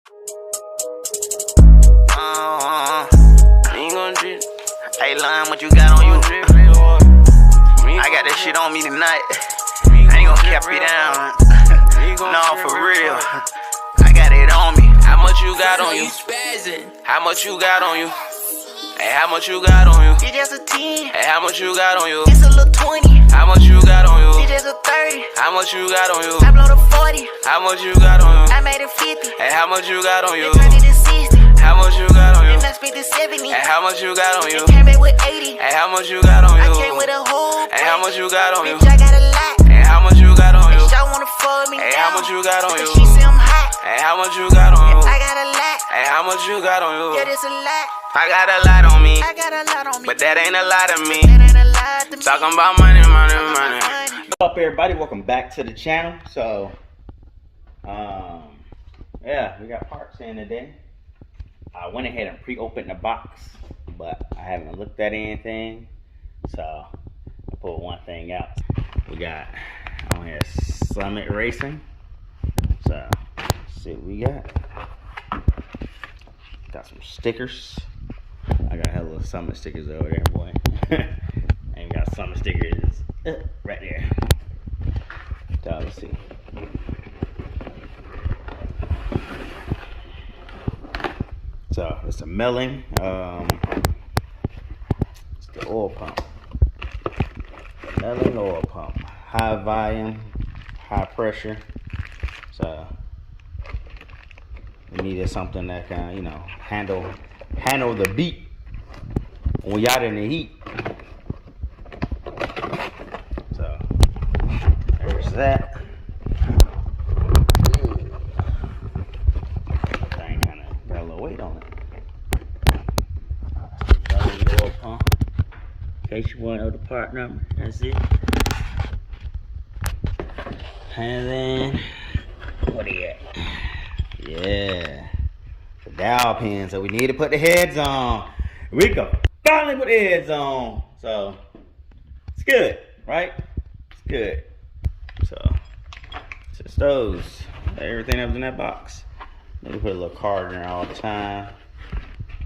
Ain't gon' drip. Hey, Lime, what you got on you? I got that shit on me tonight. I ain't gon' cap you down. No, for real. I got it on me. How much you got on you? How much you got on you? Hey, how much you got on you? It's just a 10. Hey, how much you got on you? It's a little 20. How much you got on you? It's just a 30. How much you got on you? I blow the 40. How much you got on you? I made it 50. Hey, how much you got on you? It turned it to 60. How much you got on you? Then I spent it 70. Hey, how much you got on you? It came back with 80. Hey, how much you got on you? I came with a whole. Hey, how much you got on you? Bitch, I got a lot. Hey, how much you got on you? Bitch, I wanna fuck me. Hey, how much you got on you? She say I'm hot. Hey, how much you got on you? I got a lot. Hey, how much you got on you? Yeah, this a lot. I got a lot on me. I got a lot on me. But that ain't a lot of me. That ain't a lot to me. Talking about money, money, money. What's up, everybody? Welcome back to the channel. So, yeah, we got parts in today. I went ahead and pre-opened the box, but I haven't looked at anything. So, I pulled one thing out. We got on here Summit Racing. So, let's see what we got. Got some stickers. I got hella little Summit stickers over there, boy. And got Summit stickers right there. So let's see. So it's a milling. It's the oil pump. The milling oil pump. High volume, high pressure. So we needed something that can, you know, handle the beat when we out in the heat. So there's that. Thing kind of got a little weight on it. Oil pump. In case you want to know the part number, that's it. And then what do you got? Yeah, the dowel pin. So we need to put the heads on. We can finally put the heads on. So it's good, right? It's good. So it's just those. Everything that was in that box. Need to put a little card in there all the time.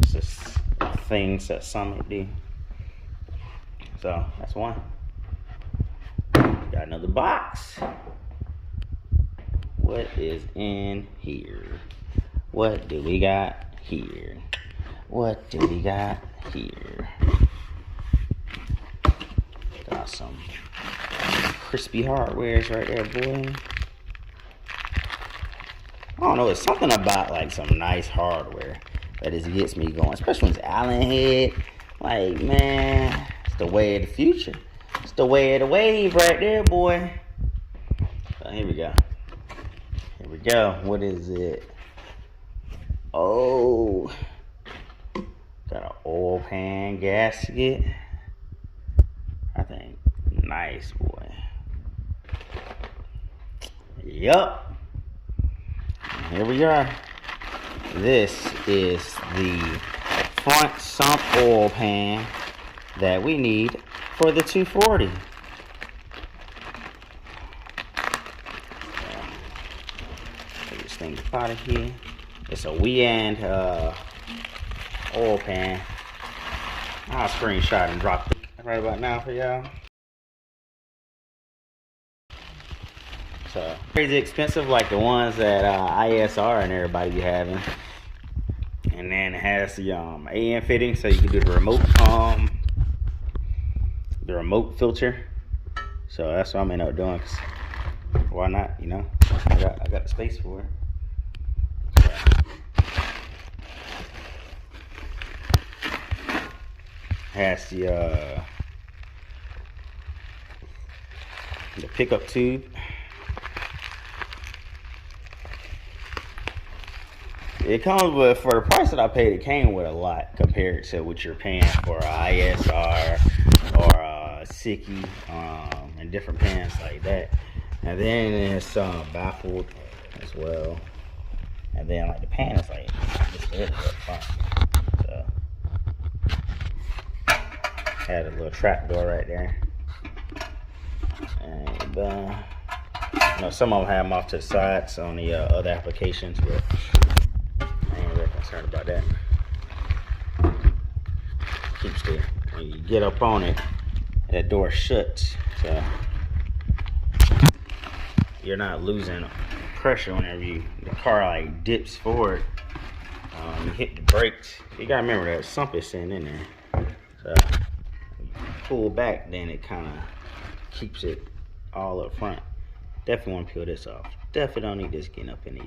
It's just things that Summit do. So that's one. Got another box. What is in here? What do we got here? What do we got here? Got some crispy hardwares right there, boy. I don't know, it's something about like some nice hardware that just gets me going, especially when it's Allen head. Like, man, it's the way of the future. It's the way of the wave right there, boy. So here we go. Here we go. What is it? Oh, got an oil pan gasket. I think nice, boy. Yup. Here we are. This is the front sump oil pan that we need for the 240. Take this thing out of here. It's a Weand oil pan. I'll screenshot and drop it right about now for y'all. So crazy expensive, like the ones that ISR and everybody be having. And then it has the AM fitting, so you can do the remote filter. So that's what I'm gonna end up doing. 'Cause why not? You know, I got the space for it. Has the pickup tube. It comes with, for the price that I paid, it came with a lot compared to what you're paying for a ISR or a Siki and different pans like that. And then it's baffled as well. And then like the pan is like this really good front. So had a little trap door right there. And you know, some of them have them off to the sides on the other applications, but about that. Keeps the, when you get up on it, that door shuts, so you're not losing pressure whenever the car like dips forward. You hit the brakes. You gotta remember that sump is sitting in there. So you pull back, then it kind of keeps it all up front. Definitely want to peel this off. Definitely don't need this getting up in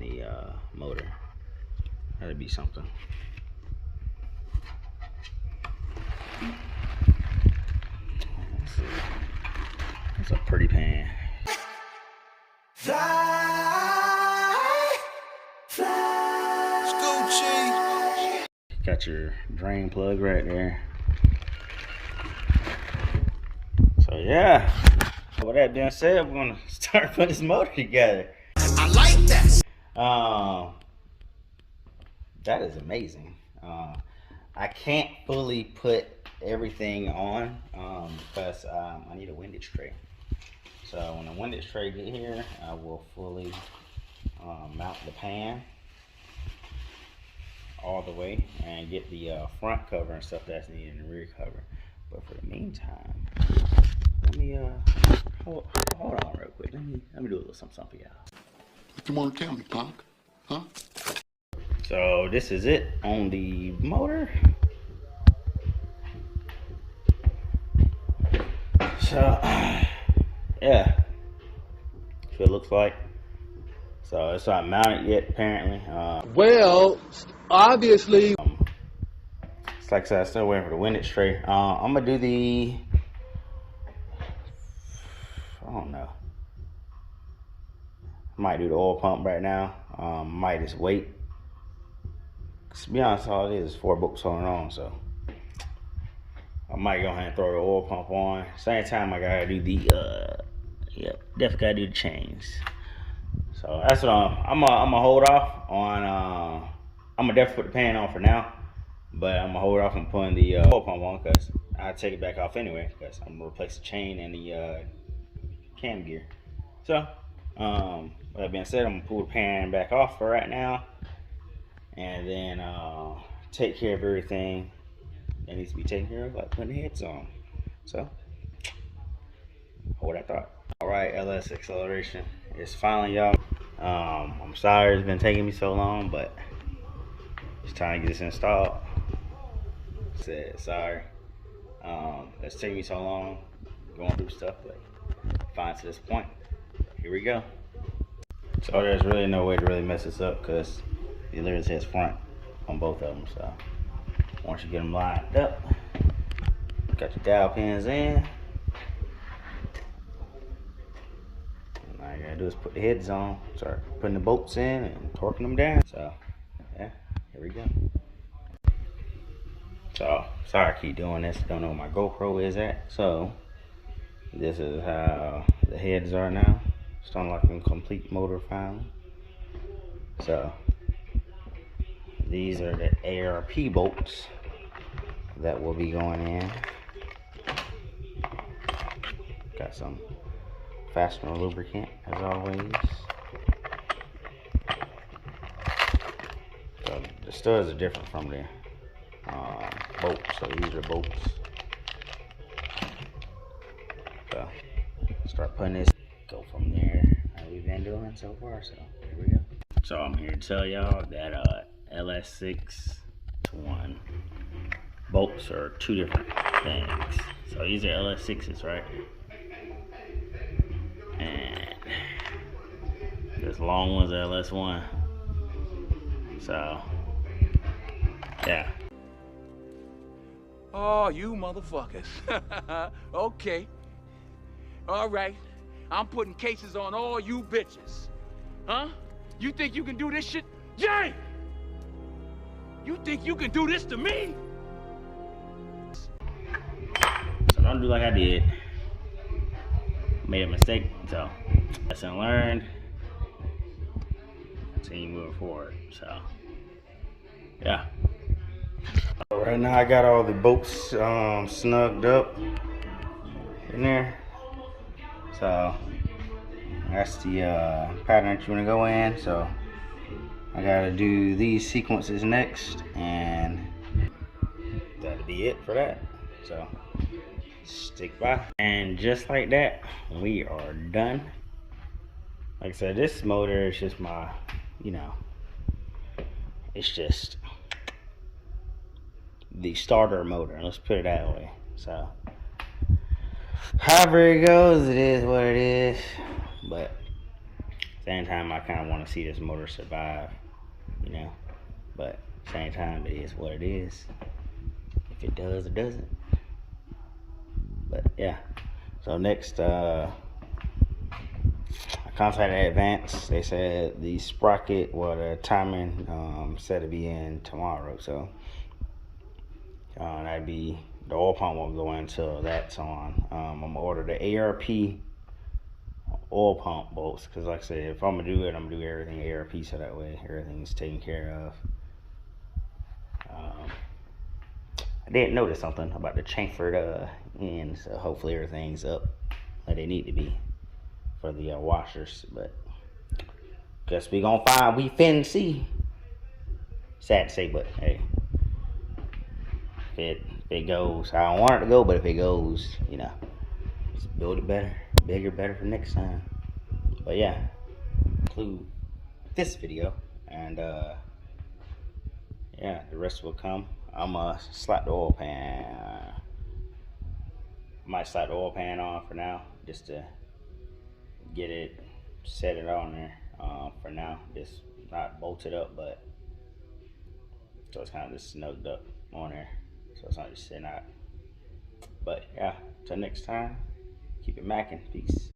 the motor. That'd be something. Let's see. That's a pretty pan. Got your drain plug right there. So yeah, with that being said, we're gonna start putting this motor together. I like that. That is amazing. I can't fully put everything on because I need a windage tray. So when the windage tray get here, I will fully mount the pan all the way and get the front cover and stuff that's needed in the rear cover. But for the meantime, let me hold on real quick. Let me do a little something for y'all. What you want to tell me, punk? Huh? So this is it on the motor. So yeah, that's what it looks like. So it's not mounted yet, apparently. Well, obviously. It's like I said, I'm still waiting for the windage tray. I'm gonna do the, I don't know. Might do the oil pump right now. Might just wait. To be honest, all it is 4 bolts holding on, so I might go ahead and throw the oil pump on. Same time, I gotta do the, yep, definitely gotta do the chains. So that's what I'm gonna hold off on. I'm gonna definitely put the pan on for now, but I'm gonna hold off on putting the oil pump on because I'll take it back off anyway because I'm gonna replace the chain and the cam gear. So, with that being said, I'm gonna pull the pan back off for right now, and then take care of everything that needs to be taken care of, like putting the heads on. So, hold that thought. All right, LSXceleration. It's finally y'all. I'm sorry it's been taking me so long, but it's time to get this installed. Said sorry. It's taking me so long going through stuff, but finally to this point. Here we go. So there's really no way to really mess this up because it literally says front on both of them. So once you get them lined up, got your dowel pins in. All you gotta do is put the heads on, start putting the bolts in and torquing them down. So, yeah, here we go. So, sorry I keep doing this. Don't know where my GoPro is at. So, this is how the heads are now. It's unlocking complete motor finally. So, these are the ARP bolts that will be going in. Got some fastener lubricant as always. So the studs are different from the bolts, so these are bolts. So start putting this, go from there. How we've been doing so far, so here we go. So I'm here to tell y'all that LS61 bolts are 2 different things. So these are LS6s, right? And this long one's LS1. So, yeah. Oh, you motherfuckers. Okay. All right. I'm putting cases on all you bitches. Huh? You think you can do this shit? Jay! You think you can do this to me? So don't do like I did. Made a mistake, so lesson learned. Continue moving forward. So yeah. Right now I got all the bolts snugged up in there. So That's the pattern that you want to go in. So I gotta do these sequences next, and that'll be it for that. So stick by. And just like that, we are done. Like I said, this motor is just my, you know, it's just the starter motor. Let's put it that way. So however it goes, it is what it is. But at the same time, I kind of want to see this motor survive, you know. But at the same time, it is what it is. If it does, it doesn't. But yeah. So next, I contacted Advance. They said the sprocket, well, the timing said to be in tomorrow. So that'd be, the oil pump won't go in until that's on. I'm gonna order the ARP oil pump bolts, because like I said, if I'm gonna do it, I'm gonna do everything ARP, so that way everything's taken care of. I did notice something about the chamfered end, so hopefully everything's up like they need to be for the washers. But guess we gonna find, we fin see. Sad to say, but hey, if it goes, I don't want it to go, but if it goes, you know, just build it better, bigger, better for next time. But yeah, include this video, and yeah, the rest will come. I'm gonna slap the oil pan. Might slap the oil pan on for now, just to get it, set it on there. For now, just not bolted up, but so it's kind of just snugged up on there, so it's not just sitting out. But yeah, till next time, keep it macking. Peace.